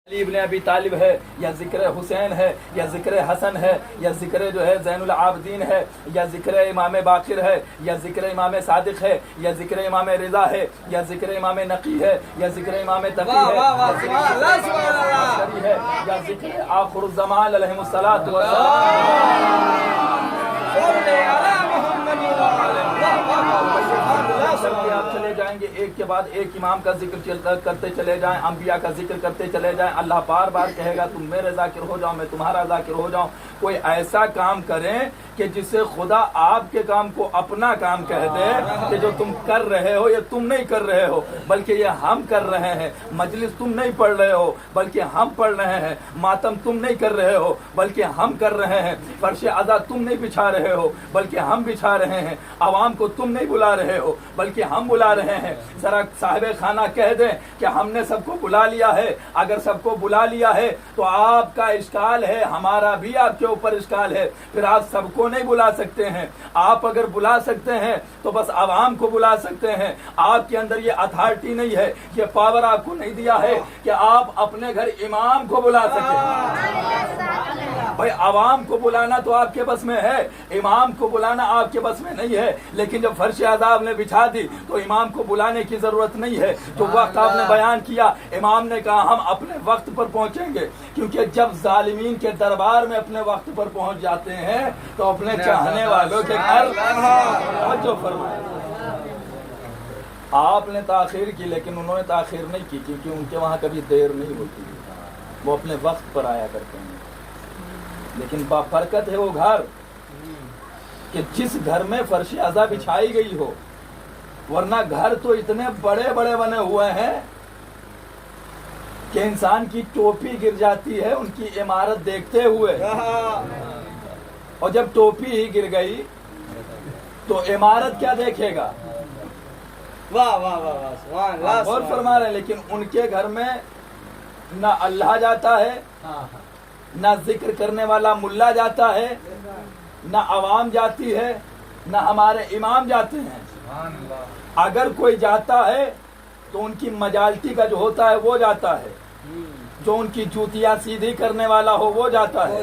علی ابن ابی طالب ہے یا ذکر حسین ہے یا ذکر حسن ہے یا ذکر جو ہے زین العابدین ہے یا ذکر امام باقر ہے یا ذکر امام صادق ہے یا ذکر امام رضا ہے یا ذکر امام نقی ہے یا ذکر امام تقی ہے یا ذکر آخر الزمان علیہ الصلوۃ آپ چلے جائیں گے ایک کے بعد ایک امام کا ذکر کرتے چلے جائیں، انبیاء کا ذکر کرتے چلے جائیں. اللہ بار بار کہے گا تم میرے ذاکر ہو جاؤ، میں تمہارا ذاکر ہو جاؤں. کوئی ایسا کام کریں کہ جس سے خدا آپ کے کام کو اپنا کام کہہ دے کہ جو تم کر رہے ہو یہ تم نہیں کر رہے ہو بلکہ یہ ہم کر رہے ہیں. مجلس تم نہیں پڑھ رہے ہو بلکہ ہم پڑھ رہے ہیں. ماتم تم نہیں کر رہے ہو بلکہ ہم کر رہے ہیں. فرش عزا تم نہیں بچھا رہے ہو بلکہ ہم بچھا رہے ہیں. عوام کو تم نہیں بلا رہے ہو بلکہ ہم بلا رہے ہیں. ذرا صاحب خانہ کہہ دیں کہ ہم نے سب کو بلا لیا ہے. اگر سب کو بلا لیا ہے تو آپ کا اشکال ہے، ہمارا بھی آپ کے اوپر اشکال ہے. پھر آپ سب کو نہیں بلا سکتے ہیں. آپ اگر بلا سکتے ہیں تو بس عوام کو بلا سکتے ہیں. آپ کے اندر یہ اتھارٹی نہیں ہے، یہ پاور آپ کو نہیں دیا ہے کہ آپ اپنے گھر امام کو بلا سکیں. بھائی عوام کو بلانا تو آپ کے بس میں ہے، امام کو بلانا آپ کے بس میں نہیں ہے. لیکن جب فرش عذاب نے بچھا دی تو امام کو بلانے کی ضرورت نہیں ہے. جو وقت آپ نے بیان کیا، امام نے کہا ہم اپنے وقت پر پہنچیں گے، کیونکہ جب ظالمین کے دربار میں اپنے وقت پر پہنچ جاتے ہیں تو اپنے چاہنے والوں کے گھر توجہ فرمائیں. آپ نے تاخیر کی لیکن انہوں نے تاخیر نہیں کی، کیونکہ ان کے وہاں کبھی دیر نہیں ہوتی، وہ اپنے وقت پر آیا کرتے ہیں. لیکن بابرکت ہے وہ گھر کہ جس گھر میں فرش عزا بچھائی گئی ہو، ورنہ گھر تو اتنے بڑے بڑے بنے ہوئے ہیں کہ انسان کی ٹوپی گر جاتی ہے ان کی عمارت دیکھتے ہوئے، اور جب ٹوپی ہی گر گئی تو عمارت کیا دیکھے گا. واہ واہ واہ غور فرما رہے ہیں. لیکن ان کے گھر میں نہ اللہ جاتا ہے، نہ ذکر کرنے والا ملا جاتا ہے، نہ عوام جاتی ہے، نہ ہمارے امام جاتے ہیں. اگر کوئی جاتا ہے تو ان کی مجالتی کا جو ہوتا ہے وہ جاتا ہے، جو ان کی جوتیاں سیدھی کرنے والا ہو وہ جاتا ہے،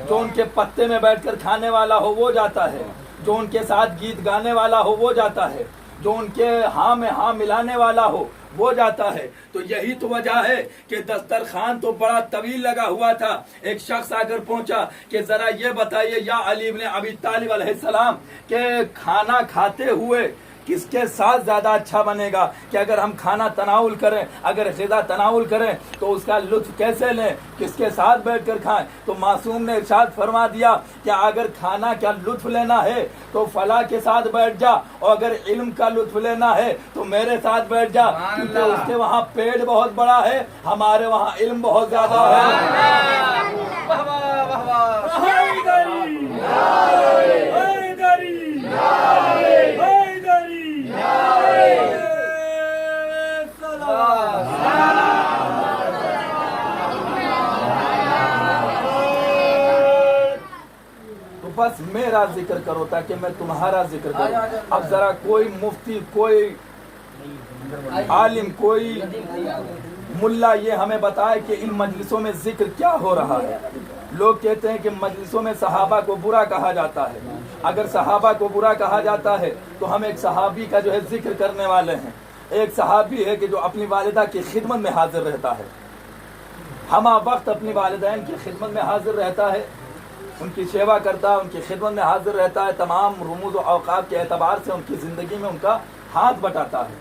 جو ان کے پتے میں بیٹھ کر کھانے والا ہو وہ جاتا ہے، جو ان کے ساتھ گیت گانے والا ہو وہ جاتا ہے، جو ان کے ہاں میں ہاں ملانے والا ہو وہ جاتا ہے. تو یہی تو وجہ ہے کہ دسترخوان تو بڑا طویل لگا ہوا تھا. ایک شخص آ کر پہنچا کہ ذرا یہ بتائیے یا علی ابن ابی طالب علیہ السلام کہ کھانا کھاتے ہوئے کس کے ساتھ زیادہ اچھا بنے گا، کہ اگر ہم کھانا تناول کریں، اگر غذا تناول کریں تو اس کا لطف کیسے لیں، کس کے ساتھ بیٹھ کر کھائیں. تو معصوم نے ارشاد فرما دیا کہ اگر کھانا کا لطف لینا ہے تو فلاں کے ساتھ بیٹھ جا، اور اگر علم کا لطف لینا ہے تو میرے ساتھ بیٹھ جا، کیونکہ اس کے وہاں پیٹ بہت بڑا ہے، ہمارے وہاں علم بہت زیادہ ہے. تو بس میرا ذکر کرو تاکہ میں تمہارا ذکر کروں. اب ذرا کوئی مفتی، کوئی عالم، کوئی ملا یہ ہمیں بتائے کہ ان مجلسوں میں ذکر کیا ہو رہا ہے. لوگ کہتے ہیں کہ مجلسوں میں صحابہ کو برا کہا جاتا ہے. اگر صحابہ کو برا کہا جاتا ہے تو ہم ایک صحابی کا جو ہے ذکر کرنے والے ہیں. ایک صحابی ہے کہ جو اپنی والدہ کی خدمت میں حاضر رہتا ہے، ہمہ وقت اپنی والدین کی خدمت میں حاضر رہتا ہے، ان کی سیوا کرتا ہے، ان کی خدمت میں حاضر رہتا ہے، تمام رموز و اوقات کے اعتبار سے ان کی زندگی میں ان کا ہاتھ بٹاتا ہے.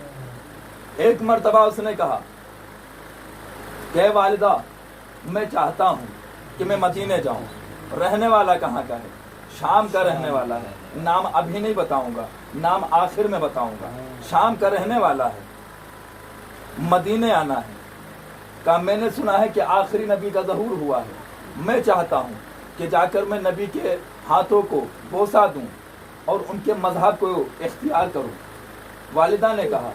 ایک مرتبہ اس نے کہا کہ والدہ میں چاہتا ہوں کہ میں مدینے جاؤں. رہنے والا کہاں کا ہے؟ شام کا رہنے والا ہے. نام ابھی نہیں بتاؤں گا، نام آخر میں بتاؤں گا. شام کا رہنے والا ہے، مدینے آنا ہے. کہا میں نے سنا ہے کہ آخری نبی کا ظہور ہوا ہے، میں چاہتا ہوں کہ جا کر میں نبی کے ہاتھوں کو بوسہ دوں اور ان کے مذہب کو اختیار کروں. والدہ نے کہا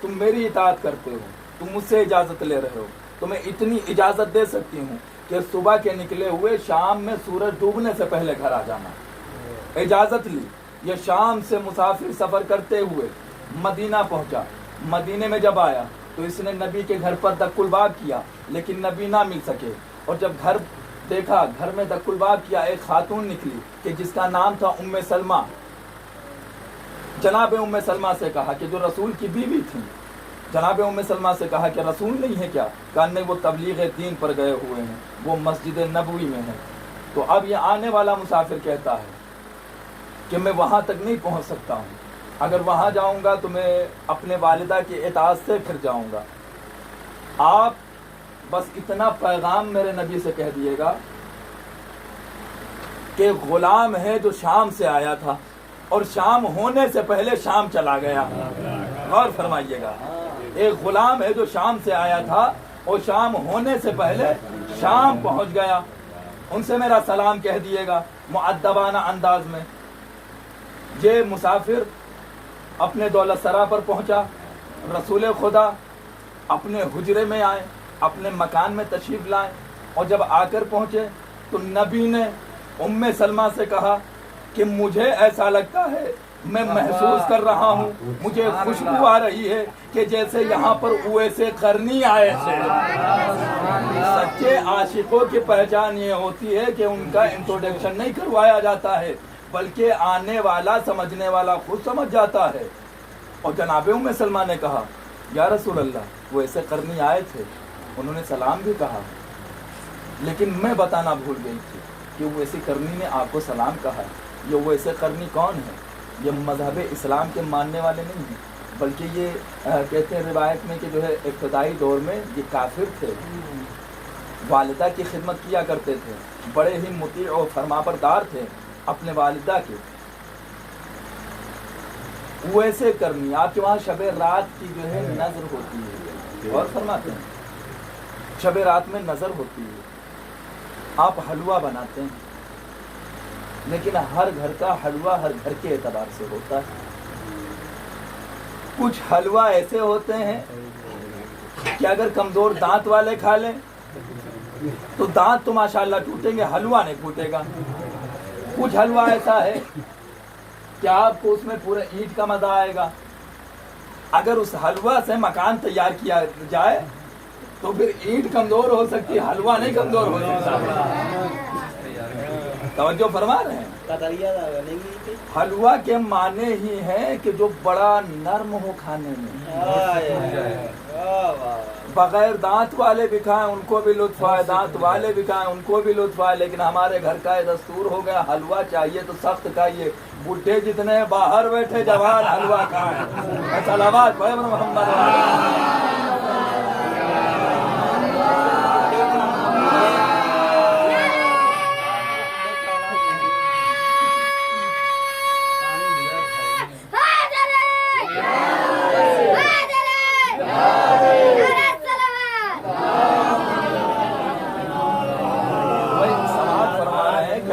تم میری اطاعت کرتے ہو، تم مجھ سے اجازت لے رہے ہو، تو میں اتنی اجازت دے سکتی ہوں کہ صبح کے نکلے ہوئے شام میں سورج ڈوبنے سے پہلے گھر آ جانا. اجازت لی. یہ شام سے مسافر سفر کرتے ہوئے مدینہ پہنچا. مدینے میں جب آیا تو اس نے نبی کے گھر پر دق الباب کیا لیکن نبی نہ مل سکے، اور جب گھر دیکھا، گھر میں دق الباب کیا، ایک خاتون نکلی کہ جس کا نام تھا ام سلمہ۔ جناب ام سلمہ سے کہا کہ جو رسول کی بیوی تھی، جناب ام سلمہ سے کہا کہ رسول نہیں ہے کیا؟ کہا نہیں، وہ تبلیغ دین پر گئے ہوئے ہیں، وہ مسجد نبوی میں ہے۔ تو اب یہ آنے والا مسافر کہتا ہے کہ میں وہاں تک نہیں پہنچ سکتا ہوں، اگر وہاں جاؤں گا تو میں اپنے والدہ کی اطاعت سے پھر جاؤں گا۔ آپ بس اتنا پیغام میرے نبی سے کہہ دیے گا کہ غلام ہے جو شام سے آیا تھا اور شام ہونے سے پہلے شام چلا گیا۔ غور فرمائیے گا، ایک غلام ہے جو شام سے آیا تھا اور شام ہونے سے پہلے شام پہنچ گیا، ان سے میرا سلام کہہ دیے گا مؤدبانہ انداز میں۔ یہ مسافر اپنے دولت سرا پر پہنچا، رسول خدا اپنے حجرے میں آئے، اپنے مکان میں تشریف لائے، اور جب آ کر پہنچے تو نبی نے ام سلمہ سے کہا کہ مجھے ایسا لگتا ہے، میں محسوس کر رہا ہوں، مجھے خوشبو آ رہی ہے کہ جیسے یہاں پر اویس قرنی آئے تھے۔ سچے عاشقوں کی پہچان یہ ہوتی ہے کہ ان کا انٹروڈکشن نہیں کروایا جاتا ہے، بلکہ آنے والا سمجھنے والا خود سمجھ جاتا ہے۔ اور جناب ام سلمہ نے کہا یا رسول اللہ، وہ ایسے قرنی آئے تھے، انہوں نے سلام بھی کہا، لیکن میں بتانا بھول گئی تھی کہ وہ ایسے قرنی نے آپ کو سلام کہا۔ یہ وہ ایسے قرنی کون ہے؟ یہ مذہب اسلام کے ماننے والے نہیں ہیں، بلکہ یہ کہتے ہیں روایت میں کہ جو ہے ابتدائی دور میں یہ کافر تھے، والدہ کی خدمت کیا کرتے تھے، بڑے ہی مطیع اور فرمانبردار تھے اپنے والدہ کے۔ ویسے کرنی آپ کے وہاں شب رات کی جو ہے نظر ہوتی ہے، اور فرماتے ہیں شب رات میں نظر ہوتی ہے، آپ حلوہ بناتے ہیں، لیکن ہر گھر کا حلوہ ہر گھر کے اعتبار سے ہوتا ہے۔ کچھ حلوہ ایسے ہوتے ہیں کہ اگر کمزور دانت والے کھا لیں تو دانت تو ماشاءاللہ ٹوٹیں گے، حلوہ نہیں ٹوٹے گا۔ کچھ حلوہ ایسا ہے کہ آپ کو اس میں پورے اینٹ کا مزہ آئے گا، اگر اس حلوہ سے مکان تیار کیا جائے تو پھر اینٹ کمزور ہو سکتی ہے، حلوہ نہیں کمزور ہو سکتا۔ توجہ فرما رہے ہیں؟ حلوہ کے معنی ہی ہے کہ جو بڑا نرم ہو کھانے میں، بغیر دانت والے بھی کھائیں ان کو بھی لطف آئے، دانت والے بھی کھائیں ان کو بھی لطف آئے، لیکن ہمارے گھر کا یہ دستور ہو گیا حلوہ چاہیے تو سخت کھائیے، بڈھے جتنے باہر بیٹھے جوان حلوہ کھائیں۔ صلوات پڑھیں محمد۔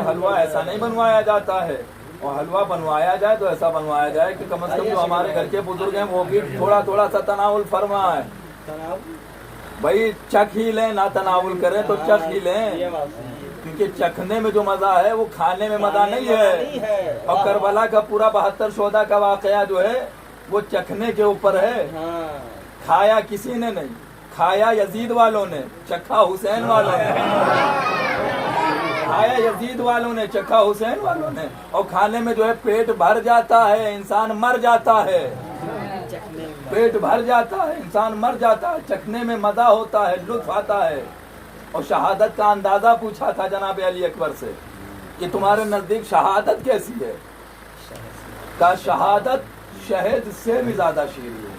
حلوہ ایسا نہیں بنوایا جاتا ہے، اور حلوہ بنوایا جائے تو ایسا بنوایا جائے کہ کم از کم جو ہمارے گھر کے بزرگ ہیں وہ بھی تھوڑا تھوڑا سا تناول فرمائیں۔ بھائی چکھ ہی لیں، نہ تناول کریں تو چکھ ہی لیں، کیونکہ چکھنے میں جو مزہ ہے وہ کھانے میں مزہ نہیں ہے۔ اور کربلا کا پورا 72 شہداء کا واقعہ جو ہے وہ چکھنے کے اوپر ہے، کھایا کسی نے نہیں، کھایا یزید والوں نے، چکھا حسین والوں نے، کھایا یزید والوں نے، چکھا حسین والوں نے، اور کھانے میں جو ہے پیٹ بھر جاتا ہے، انسان مر جاتا ہے، پیٹ بھر جاتا ہے، انسان مر جاتا ہے، چکھنے میں مزہ ہوتا ہے، لطف آتا ہے۔ اور شہادت کا اندازہ پوچھا تھا جناب علی اکبر سے کہ تمہارے نزدیک شہادت کیسی ہے؟ کہا شہادت شہد سے بھی زیادہ شیریں ہے۔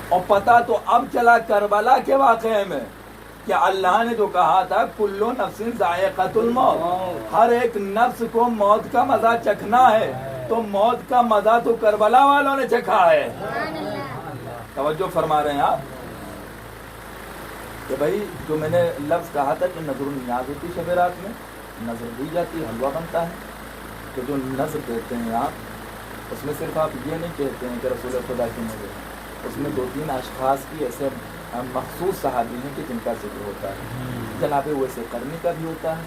اور پتہ تو اب چلا کربلا کے واقعے میں کہ اللہ نے جو کہا تھا کلو نفس ذائقۃ الموت، ہر ایک نفس کو موت کا مزہ چکھنا ہے، تو موت کا مزہ تو کربلا والوں نے چکھا ہے۔ توجہ فرما رہے ہیں آپ کہ بھائی جو میں نے لفظ کہا تھا کہ نظر النیاز ہوتی شب رات میں، نظر دی جاتی ہے، حلوہ بنتا ہے، تو جو نظر دیتے ہیں آپ اس میں صرف آپ یہ نہیں کہتے ہیں کہ رسول خدا کی نظر، اس میں 2-3 اشخاص کی ایسے مخصوص صحابی ہیں کہ جن کا ذکر ہوتا ہے، جناب ویسے قرنی کا بھی ہوتا ہے،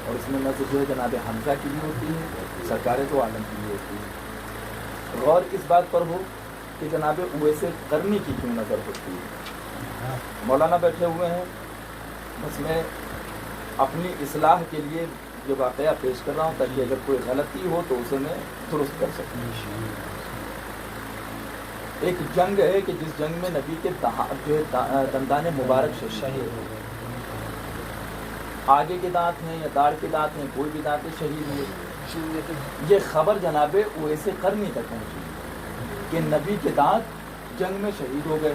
اور اس میں نظر جو ہے جناب حمزہ کی بھی ہوتی ہے، سرکار تو عالم کی بھی ہوتی ہے۔ غور اس بات پر ہو کہ جناب اویس قرنی کی کیوں نظر ہوتی ہے؟ مولانا بیٹھے ہوئے ہیں، بس میں اپنی اصلاح کے لیے یہ واقعہ پیش کر رہا ہوں تاکہ اگر کوئی غلطی ہو تو اسے میں درست کر سکوں۔ ایک جنگ ہے کہ جس جنگ میں نبی کے جو ہے دندان مبارک شہید ہو گئے، آگے کے دانت ہیں یا داڑھ کے دانت ہیں، کوئی بھی دانت شہید ہوئے۔ یہ خبر جناب اویس قرنی تک پہنچی کہ نبی کے دانت جنگ میں شہید ہو گئے۔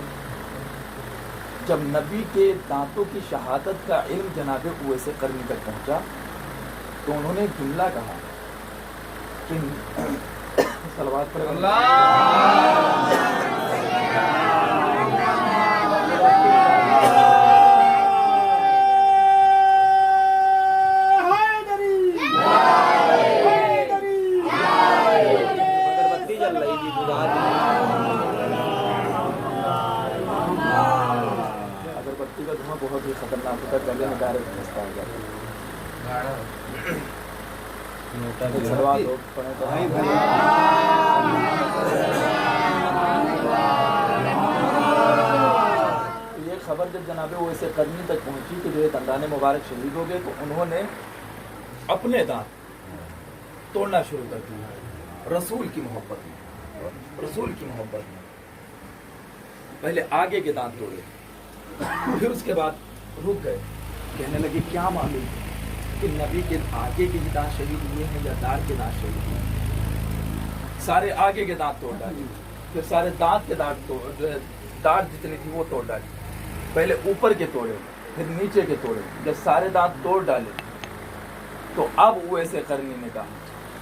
جب نبی کے دانتوں کی شہادت کا علم جناب اویس قرنی تک پہنچا تو انہوں نے ایک جملہ کہا کہ صلوات پر اگربتی کا دھواں بہت ہی خطرناک ہوتا ہے، گلے میں ڈائریکٹ پھنستا ہو جاتا ہے۔ یہ خبر جب جناب اویس قرنی تک پہنچی کہ جو ہے دندان مبارک شہید ہو گئے تو انہوں نے اپنے دانت توڑنا شروع کر دیا رسول کی محبت میں، رسول کی محبت میں۔ پہلے آگے کے دانت توڑے، پھر اس کے بعد رک گئے، کہنے لگے کیا معلوم کہ نبی کے آگے کے دانت شہید ہوئے ہیں یا داڑھ کے دانت شہید ہوئے ہیں۔ سارے آگے کے دانت توڑ ڈالے، پھر سارے دانت کے دانت داڑھ جتنی تھی وہ توڑ ڈالی۔ پہلے اوپر کے توڑے، پھر نیچے کے توڑے۔ جب سارے دانت توڑ ڈالے تو اب اویس قرنی نے کہا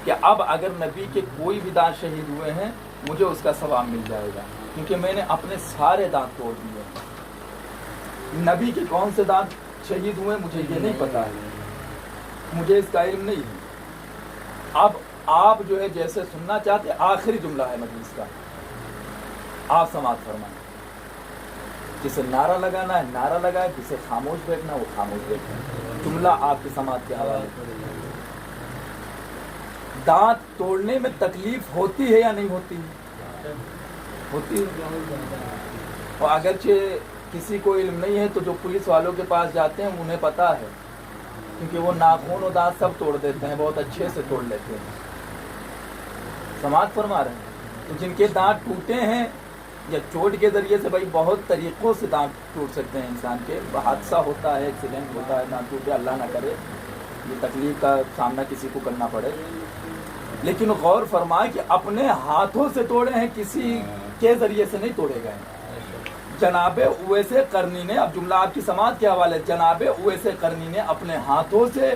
کہ اب اگر نبی کے کوئی بھی دانت شہید ہوئے ہیں مجھے اس کا ثواب مل جائے گا، کیونکہ میں نے اپنے سارے دانت توڑ دیے۔ نبی کے کون سے دانت شہید ہوئے مجھے یہ نہیں پتا ہے، مجھے اس کا علم نہیں ہے۔ اب آپ جو ہے جیسے سننا چاہتے، آخری جملہ ہے مجلس کا، آپ سماعت فرمائیں۔ جسے نعرہ لگانا ہے نعرہ لگائے، جسے خاموش بیٹھنا وہ خاموش بیٹھنا۔ جملہ آپ کی سماعت کے حوالے۔ دانت توڑنے میں تکلیف ہوتی ہے یا نہیں ہوتی؟ ہوتی ہے۔ اور اگرچہ کسی کو علم نہیں ہے تو جو پولیس والوں کے پاس جاتے ہیں انہیں پتا ہے، کیونکہ وہ ناخن و دانت سب توڑ دیتے ہیں، بہت اچھے سے توڑ لیتے ہیں۔ سماعت فرما رہے ہیں۔ تو جن کے دانت ٹوٹے ہیں یا چوٹ کے ذریعے سے، بھائی بہت طریقوں سے دانت ٹوٹ سکتے ہیں انسان کے، حادثہ ہوتا ہے، ایکسیڈنٹ ہوتا ہے، دانت ٹوٹے، اللہ نہ کرے یہ تکلیف کا سامنا کسی کو کرنا پڑے، لیکن غور فرمائے کہ اپنے ہاتھوں سے توڑے ہیں، کسی کے ذریعے سے نہیں توڑے گئے۔ جناب اویس قرنی نے، اب جملہ آپ کی سماعت کے حوالے، جناب اویس قرنی نے اپنے ہاتھوں سے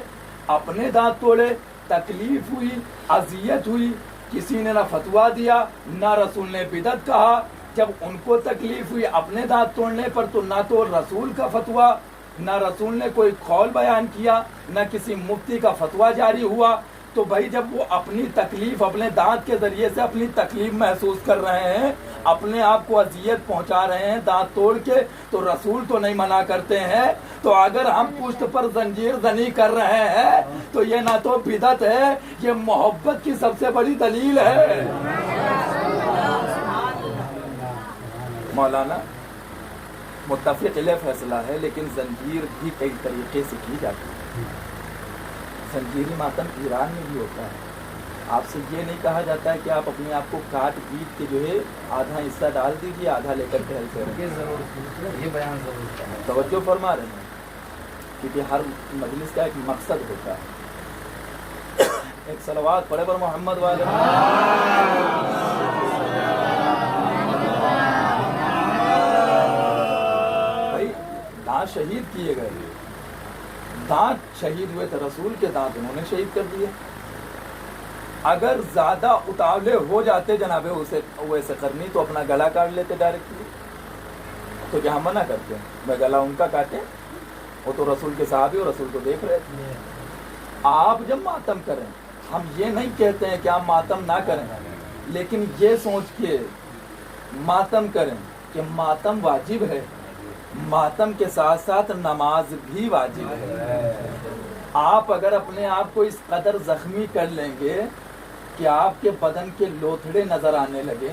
اپنے دانت توڑے، تکلیف ہوئی، اذیت ہوئی، کسی نے نہ فتویٰ دیا نہ رسول نے بدعت کہا۔ جب ان کو تکلیف ہوئی اپنے دانت توڑنے پر تو نہ تو رسول کا فتویٰ، نہ رسول نے کوئی قول بیان کیا، نہ کسی مفتی کا فتویٰ جاری ہوا۔ تو بھائی جب وہ اپنی تکلیف اپنے دانت کے ذریعے سے اپنی تکلیف محسوس کر رہے ہیں، اپنے آپ کو اذیت پہنچا رہے ہیں دانت توڑ کے، تو رسول تو نہیں منع کرتے ہیں۔ تو اگر ہم پشت پر زنجیر زنی کر رہے ہیں تو یہ نہ تو بدعت ہے، یہ محبت کی سب سے بڑی دلیل ہے۔ مولانا متفق علیہ فیصلہ ہے، لیکن زنجیر بھی کئی طریقے سے کی جاتی ہے۔ زنجیری ماتم ایران میں بھی ہوتا ہے۔ آپ سے یہ نہیں کہا جاتا ہے کہ آپ اپنے آپ کو کاٹ پیٹ کے جو ہے آدھا حصہ ڈال دیجیے، آدھا لے کر ٹہلتے رہیں۔ یہ بیان ضرور ہے، توجہ فرما رہے ہیں، کیونکہ ہر مجلس کا ایک مقصد ہوتا ہے۔ ایک صلوات پڑھے پر محمد والے۔ بھائی دانت شہید کیے گئے، دانت شہید ہوئے تھے، رسول کے دانت انہوں نے شہید کر دیے۔ اگر زیادہ اتاولے ہو جاتے جناب اویس قرنی تو اپنا گلا کاٹ لیتے ڈائریکٹلی۔ تو کیا ہم منع کرتے ہیں میں گلا ان کا کاٹیں؟ وہ تو رسول کے صحابی اور رسول کو دیکھ رہے تھے۔ آپ جب ماتم کریں، ہم یہ نہیں کہتے ہیں کہ آپ ماتم نہ کریں، لیکن یہ سوچ کے ماتم کریں کہ ماتم واجب ہے، ماتم کے ساتھ ساتھ نماز بھی واجب ہے۔ آپ اگر اپنے آپ کو اس قدر زخمی کر لیں گے کہ آپ کے بدن کے لوتھڑے نظر آنے لگے،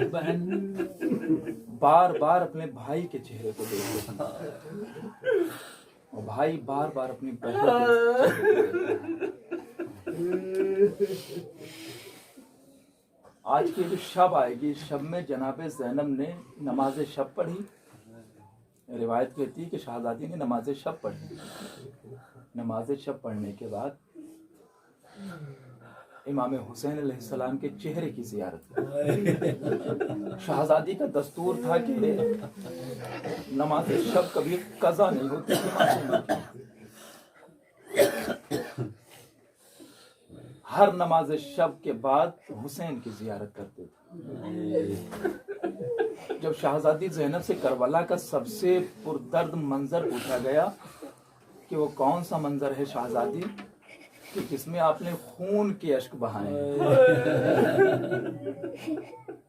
ایک بہن بار بار اپنے بھائی کے چہرے کو دیکھتے تھے اور بھائی بار بار اپنی بہن کے چہرے کو دیکھتے تھے۔ آج کی جو شب آئے گی، شب میں جناب زینب نے نماز شب پڑھی۔ روایت کہتی ہے کہ شہزادی نے نماز شب پڑھی۔ نماز شب پڑھنے کے بعد امام حسین علیہ السلام کے چہرے کی زیارت کی۔ شہزادی کا دستور تھا کہ نماز شب کبھی قضا نہیں ہوتی تھی، ہر نماز شب کے بعد حسین کی زیارت کرتے تھے۔ جب شہزادی زینب سے کربلا کا سب سے پردرد منظر پوچھا گیا کہ وہ کون سا منظر ہے شہزادی کہ جس میں آپ نے خون کے اشک بہائے،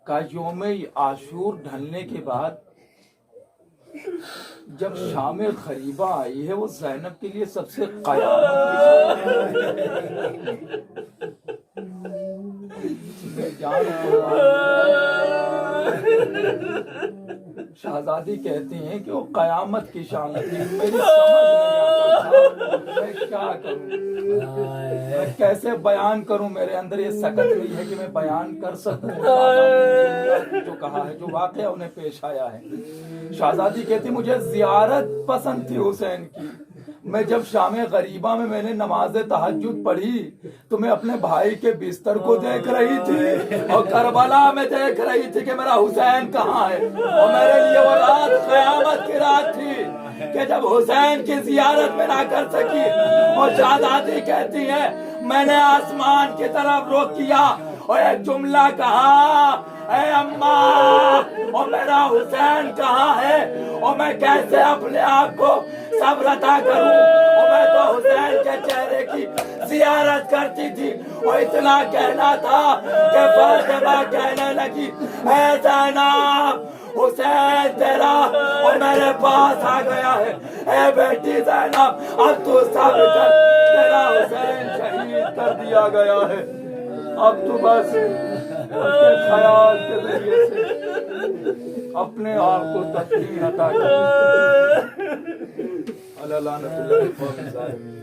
کا یوم عاشور ڈھلنے کے بعد جب شام غریبہ آئی ہے، وہ زینب کے لیے سب سے قیامت شہزادی کہتی ہیں کہ وہ قیامت کی شان تھی، میری سمجھ نہیں آتا میں کیا کروں، میں کیسے بیان کروں، میرے اندر یہ سکت نہیں ہے کہ میں بیان کر سکوں جو کہا ہے، جو واقعہ انہیں پیش آیا ہے۔ شہزادی کہتی مجھے زیارت پسند تھی حسین کی، میں جب شام غریبہ میں نے نماز تہجد پڑھی تو میں اپنے بھائی کے بستر کو دیکھ رہی تھی اور کربلا میں دیکھ رہی تھی کہ میرا حسین کہاں ہے، اور میرے لیے وہ رات قیامت کی رات تھی کہ جب حسین کی زیارت میں نہ کر سکی۔ اور شہزادی کہتی ہے میں نے آسمان کی طرف رخ کیا اور ایک جملہ کہا، اے اماں، اور میرا حسین کہاں ہے، اور میں کیسے اپنے آپ کو صبر عطا کروں، اور میں تو حسین کے چہرے کی زیارت کرتی تھی۔ اور اتنا کہنا تھا کہ فاطمہ کہنے لگی اے زینب، حسین تیرا اور میرے پاس آ گیا ہے، اے بیٹی زینب اب تو صبر کر، تیرا حسین شہید کر دیا گیا ہے، اب تو بس اس کے خیال کے ذریعے سے اپنے آپ کو تسلیم عطا کر۔ اللہ لعنت اللہ قوم الظالمین۔